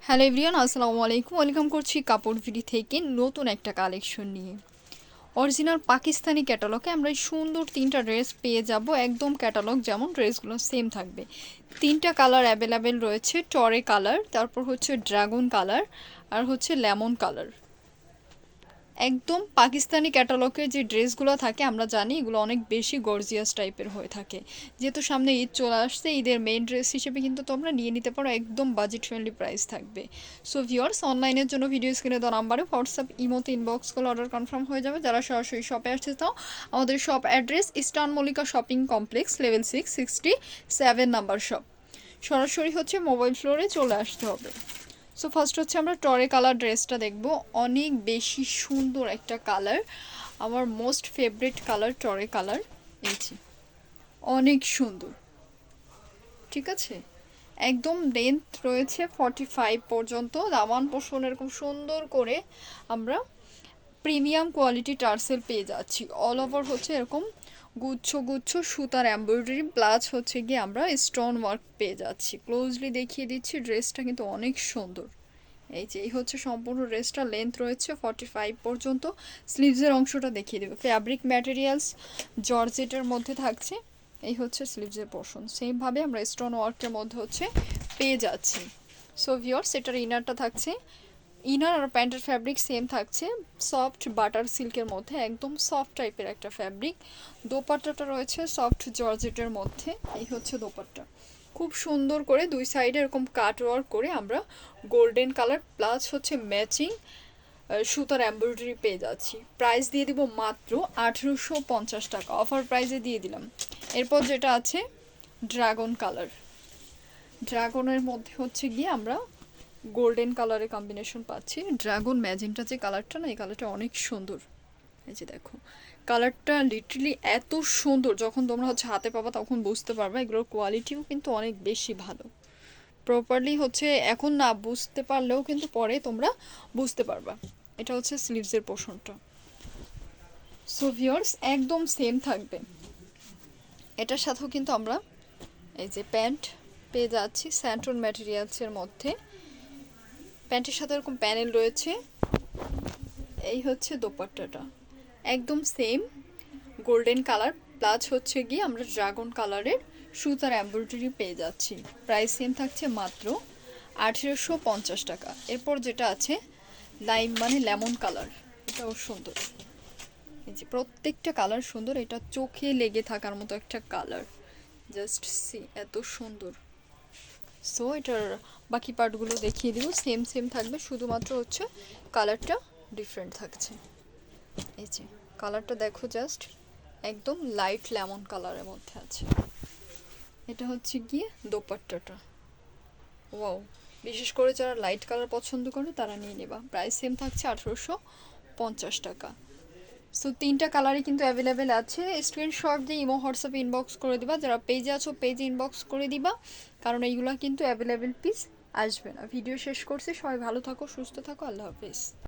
Hello everyone, আসসালামু আলাইকুম। Welcome করছি কাপড় ভিডি থেকে নতুন একটা কালেকশন নিয়ে। অরিজিনাল পাকিস্তানি ক্যাটালগে আমরা এই সুন্দর তিনটা ড্রেস পেয়ে যাব। একদম ক্যাটালগ যেমন ড্রেসগুলো সেম থাকবে। তিনটা কালার অ্যাভেলেবেল রয়েছে, টরে কালার, তারপর হচ্ছে ড্রাগন কালার, আর হচ্ছে লেমন কালার। একদম পাকিস্তানি ক্যাটালগের যে ড্রেসগুলো থাকে আমরা জানি এগুলো অনেক বেশি গর্জিয়াস টাইপের হয়ে থাকে। যেহেতু সামনে ঈদ চলে আসছে, ঈদের মেইন ড্রেস হিসেবে কিন্তু তোমরা নিয়ে নিতে পারো, একদম বাজেট ফ্রেন্ডলি প্রাইস থাকবে। সো ভিউয়ার্স, অনলাইনের জন্য ভিডিও স্ক্রিনে দেওয়া নাম্বারে হোয়াটসঅ্যাপ ইমোতে ইনবক্স করলে অর্ডার কনফার্ম হয়ে যাবে। যারা সরাসরি শপে আসতে চাও, আমাদের shop address eastern Mallika shopping complex, level 667 number shop. সরাসরি হচ্ছে মোবাইল ফ্লোরে চলে আসতে হবে। সো ফার্স্ট হচ্ছে আমরা টরে কালার ড্রেসটা দেখব। অনেক বেশি সুন্দর একটা কালার, আমার মোস্ট ফেভারিট কালার টরে কালার। এই যে অনেক সুন্দর, ঠিক আছে। একদম লেন্থ রয়েছে 45 পর্যন্ত, দামান পোষণ এরকম সুন্দর করে আমরা প্রিমিয়াম কোয়ালিটি টার্সেল পেয়ে যাচ্ছি। অল ওভার হচ্ছে এরকম গুচ্ছ গুচ্ছ সুতার এমব্রয়ডারি, প্লাস হচ্ছে গিয়ে আমরা স্টোন ওয়ার্ক পেয়ে যাচ্ছি। ক্লোজলি দেখিয়ে দিচ্ছি, ড্রেসটা কিন্তু অনেক সুন্দর। এই যে এই হচ্ছে সম্পূর্ণ ড্রেসটা, লেন্থ রয়েছে 45 পর্যন্ত। স্লিভসের অংশটা দেখিয়ে দেবে, ফ্যাব্রিক ম্যাটেরিয়ালস জর্জেটের মধ্যে থাকছে। এই হচ্ছে স্লিভসের পোর্শন, সেমভাবে আমরা স্টোন ওয়ার্কের মধ্যে হচ্ছে পেয়ে যাচ্ছি। সো ভিউয়ার্স, এটার ইনারটা থাকছে, ইনার আর প্যান্টের ফ্যাব্রিক সেম থাকছে, সফট বাটার সিল্কের মধ্যে, একদম সফট টাইপের একটা ফ্যাব্রিক। দোপাট্টাটা রয়েছে সফট জর্জেটের মধ্যে। এই হচ্ছে দোপাট্টা, খুব সুন্দর করে দুই সাইডে এরকম কাট ওয়ার্ক করে আমরা গোল্ডেন কালার প্লাস হচ্ছে ম্যাচিং সুতার এমব্রয়ডারি পেয়ে যাচ্ছি। প্রাইস দিয়ে দিব মাত্র 1850 টাকা, অফার প্রাইসে দিয়ে দিলাম। এরপর যেটা আছে ড্রাগন কালার, ড্রাগনের মধ্যে হচ্ছে গিয়ে আমরা গোল্ডেন কালারের কম্বিনেশন পাচ্ছি। ড্রাগন ম্যাজেন্টা যে কালারটা না, এই কালারটা অনেক সুন্দর। এই যে দেখো, কালারটা লিটারালি এত সুন্দর, যখন তোমরা হচ্ছে হাতে পাবা তখন বুঝতে পারবে। এগুলোর কোয়ালিটিও কিন্তু অনেক বেশি ভালো। প্রপারলি হচ্ছে এখন না বুঝতে পারলেও কিন্তু পরে তোমরা বুঝতে পারবা। এটা হচ্ছে স্লিভসের পোর্শনটা। সো ভিউয়ার্স, একদম সেম থাকবে। এটার সাথেও কিন্তু আমরা এই যে প্যান্ট পেয়ে যাচ্ছি স্যান্টন ম্যাটেরিয়ালসের মধ্যে। প্যান্টের সাথে এরকম প্যানেল রয়েছে। এই হচ্ছে দোপাট্টাটা, একদম সেম গোল্ডেন কালার প্লাস হচ্ছে গিয়ে আমরা ড্রাগন কালারের সুতার এমব্রয়ডারি পেয়ে যাচ্ছি। প্রাইস সেম থাকছে মাত্র 1850 টাকা। এরপর যেটা আছে লাইম মানে লেমন কালার, এটাও সুন্দর। এই যে প্রত্যেকটা কালার সুন্দর, এটা চোখে লেগে থাকার মতো একটা কালার, জাস্ট সি এত সুন্দর। সো এটার বাকি পার্টগুলো দেখিয়ে দিব, সেম সেম থাকবে, শুধুমাত্র হচ্ছে কালারটা ডিফারেন্ট থাকছে। এই যে কালারটা দেখো, জাস্ট একদম লাইট লেমন কালারের মধ্যে আছে। এটা হচ্ছে গিয়ে দোপাট্টাটা, ওয়াও। বিশেষ করে যারা লাইট কালার পছন্দ করে তারা নিয়ে নেবা। প্রাইস সেম থাকছে 1850 টাকা। সো তিনটা কালারই কিন্তু অ্যাভেলেবেল আছে। স্ক্রিনশট দিয়ে ইমো হোয়াটসঅ্যাপ ইনবক্স করে দিবা। যারা পেজে আছো পেজে ইনবক্স করে দিবা, কারণ এইগুলো কিন্তু অ্যাভেলেবেল পিস আসবে না। ভিডিও শেষ করছি, সবাই ভালো থাকো, সুস্থ থাকো, আল্লাহ হাফিজ।